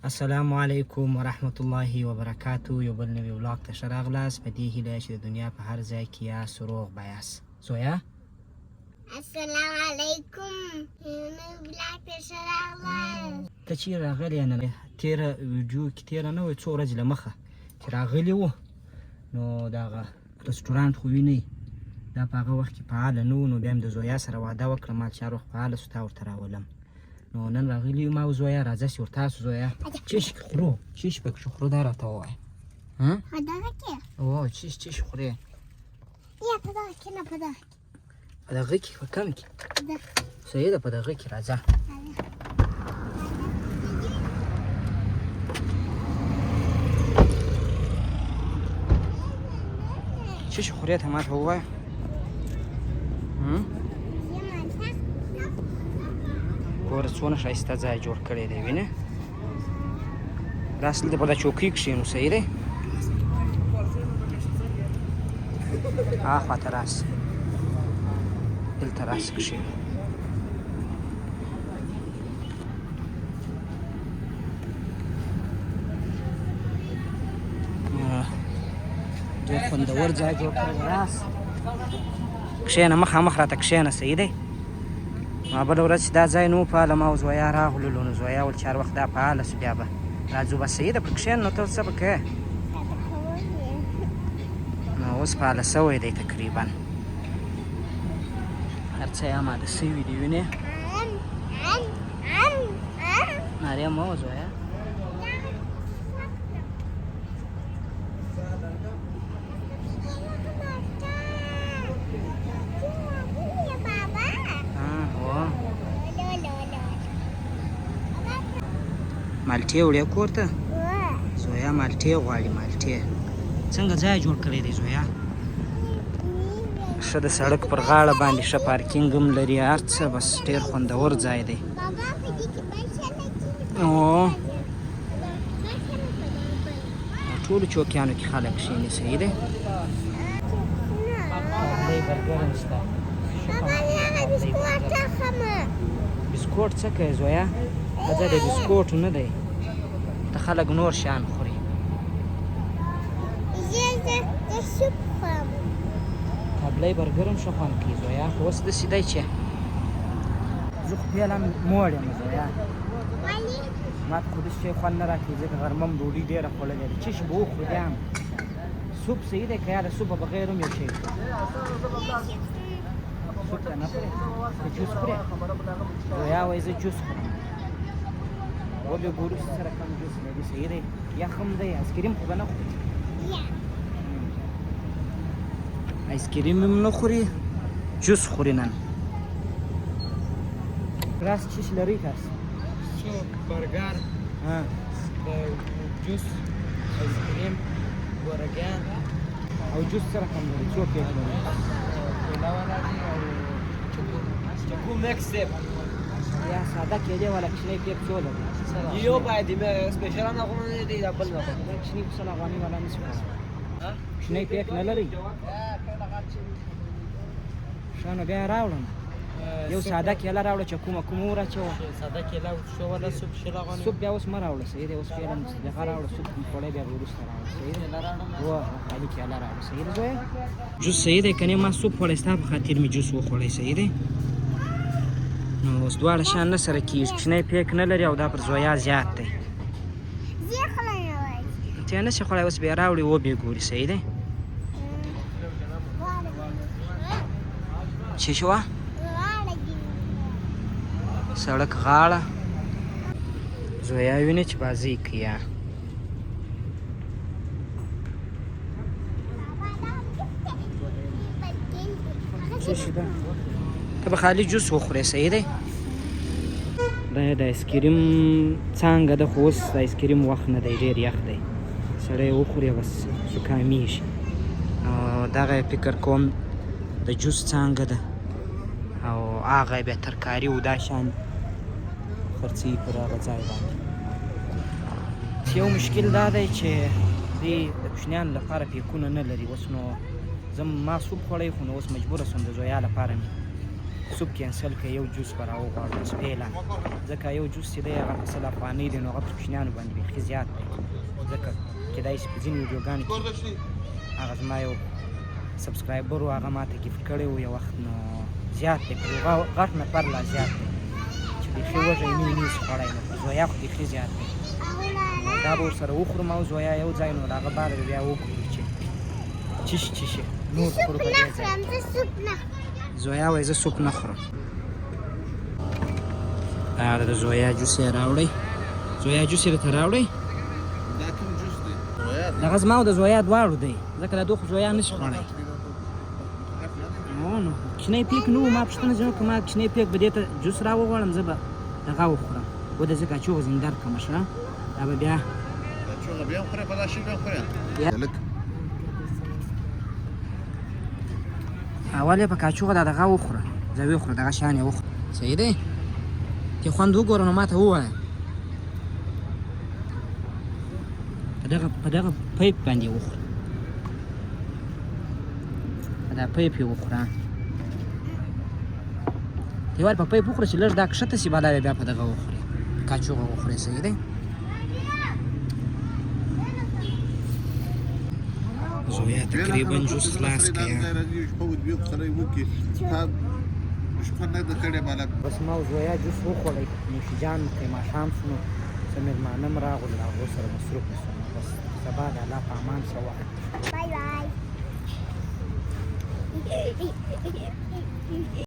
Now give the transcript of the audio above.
السلام علیکم ورحمت الله وبرکاتو. یو بل نوی ولاګ ته ښه راغلاست په دې هیله چې د دنیا په هر ځای کې یاست روغ به یاست. زویا السلام علیکم، نوی ولاګ ته ښه راغلاست. ته چېرې راغلی نه تېره ویډیو کې تېره نه وه څو ورځې له مخه چې راغلي وو نو دغه رسټورانټ خو وینئ دا په هغه وخت کې فعاله نه و نو بیا مې د زویا سره واده وکړه ما چې هر وخت فعاله سو تا ورته راولم نو نن راغلي یو ما و زویا راځه چې ورتاسو زویا چیش خورو چیش پکې خورو دا راته ووایه په دغه کې او چیش خورې یا په دغه کې نه په دغه کې په دغه کې په کم کې صحیح ده په دغه کې راځه چیش خورې ته ما ته ووایه ګوره څونه ښایسته ځای جوړ کړی دی وینې راس دلته په دا چوکۍ کښېنو صحیح دی هاخوا ته راس دلته راس کښېنو ډېر خوندور ځای جوړ کړی دی راس کښېنه مخامخ راته کښېنه صحیح دی ما بله ورځ چې دا ځای نه و فعاله ما و زویا راغللو نو زویا ول چې هر وخت دا فعاله سو بیا به راځو به صحیح ده په کښېنه نو ته څه به کوې نو اوس فعاله سوی دی تقریبا هر څه یې اماده سوي دي وینې نارې مه وه زویا مالټې وړې کور ته زویا مالټې غواړي مالټې څنګه ځای جوړ کړی دی زویا ښه د سړک پر غاړه باندې ښه پارکینګ هم لري هر څه بس ډېر خوندور ځای دی ټولو چوکیانو کې خلک کښېني صحیح دی برګر هم شته بسکوټ څه کوې زویا دا د بسکوټ نه دی ته خلک نور شیان خوري د سوپ خورم کابلی برګر هم ښه خوند کوي زویا خو اوس داسې دی چې زه خو فعلا موړ یم زویا ما ته خو داسې شی خوند نه راکوي ځکه غرمه م ډوډۍ ډېره خوړلې ده چش به وخورو بیا هم سوپ صحیح دی که یا د سوپه بغیر هم یو شی سوپ ته نه خورې ته جوس خورې زویا وایي زه جوس خورم و بیا ګورو چې سره کم جوس لري صحیح دی یخ هم دی آیسکریم خو به نه خوري آیسکریم هم نه خوري جوس خوري نن راس چیش لري تاسو سوپ برګر جوس آیسکریم برګر او جوس سره کم لري څو کیک لري علاوه راځي او چکو مکس دی یا ساده کېدې والا کښنی کیک څو لري یو باید سپیشل نه غوښنه دی دا بل نه کښنی په سل افغاني والا نشي کښنی کیک نه لري ښه نو بیا راوړم یو ساده کیله راوړه چې کومه وراچوه ساده کیله شو ولا سوپ شل غوښنه سوپ بیا اوس مه راوړه صحیح دی اوس فعلا دغه راوړه سوپ خوړی بیا به وروسته راوړه صحیح دی خالي کیله راوړه صحیح دی زویه جوس صحیح دی کنې ما سوپ خوړی ستا په خاطر مې جوس وخوړی صحیح دی نو اوس دواړه شیان نه سره کېږي کښنی پیک نه لري او دا پر زویا زیات دی ته یې نشې خوړی اوس بیا راوړي وبې ګوري صحیح دی چې شوه سړک غاړه زویا ویني چې بازۍ کوي څه شي ده ته به خالي جوس وخورې صحیح دی دا د آیسکریم څانګه ده خو اوس د آیسکریم وخت نه دی ډېر یخ دی سړی وخورې بس زکامېږي دغه فکر کوم د جوس څانګه ده او هغه بیا ترکاري و دا شان خرڅوي پر هغه ځای باندې یو مشکل دا دی چې دوی د کوچنیانو لپاره پیکونه نه لري اوس نو زه ما سوپ خوړی خو نو اوس مجبوره سوم د زویا لپاره مې سوپ کینسل کړه یو جوس به راوغواړو سپیلا ځکه یو جوس چې دی هغه په 100 افغانۍ دی نو هغه په کوچنیانو باندې بیخي زیات دی ځکه کیدای شي په ځینې ویډیوګانو کې هغه زما یو سبسکرایبر و هغه ماته ګیفټ کړی و یو وخت نو زیات دی په یو غټ نفر لا زیات دی چې بیخي وږی مې نیسي خوړی نو په زویا خو بیخي زیات دی دا به ورسره وخورم او زویا یو ځای نو د هغه بعد به بیا وګورو چې چیشي نور خورو په دې ځای زویا وایي زه سوپ نه خورم هغه د زویا جوس یې راوړی زویا جوس یې درته راوړی دا کوم جوس دی؟ دغه زما او د زویا دواړو دی ځکه دا دوه خو زویا نشي خوړی نو کوچنی پیک نه و ما پوښتنه ځینې وکړه ما کوچنی پیک به دې ته جوس راوغواړم زه به دغه وخورم وده ځکه کاچوغه ځینې درکړم ښه دا به بیا کاچوغه بیا وخورې په دا شي بیا وخورې لږ اول یې په کاچوغه دا دغه وخوره زه وخوره دغه شیان یې وخوره صحیح دی چې خوند وګوره نو ماته ووایه په دغه پیپ باندې وخوره په دا پیپ یې وخوره یوار په پیپ وخوره چې لږ دا کښته شي بالا بیا په دغه وخورې کاچوغه وخورې صحیح دی زویا تقریبا جوس خلاص کړه بس ما او زویا جوس وخوړی نوشیجان پرې ماښام شو نو څه مېلمانه م راغلل هغو سره مصروف شوم بس سبا د الله په امان ښه وخت Bye bye.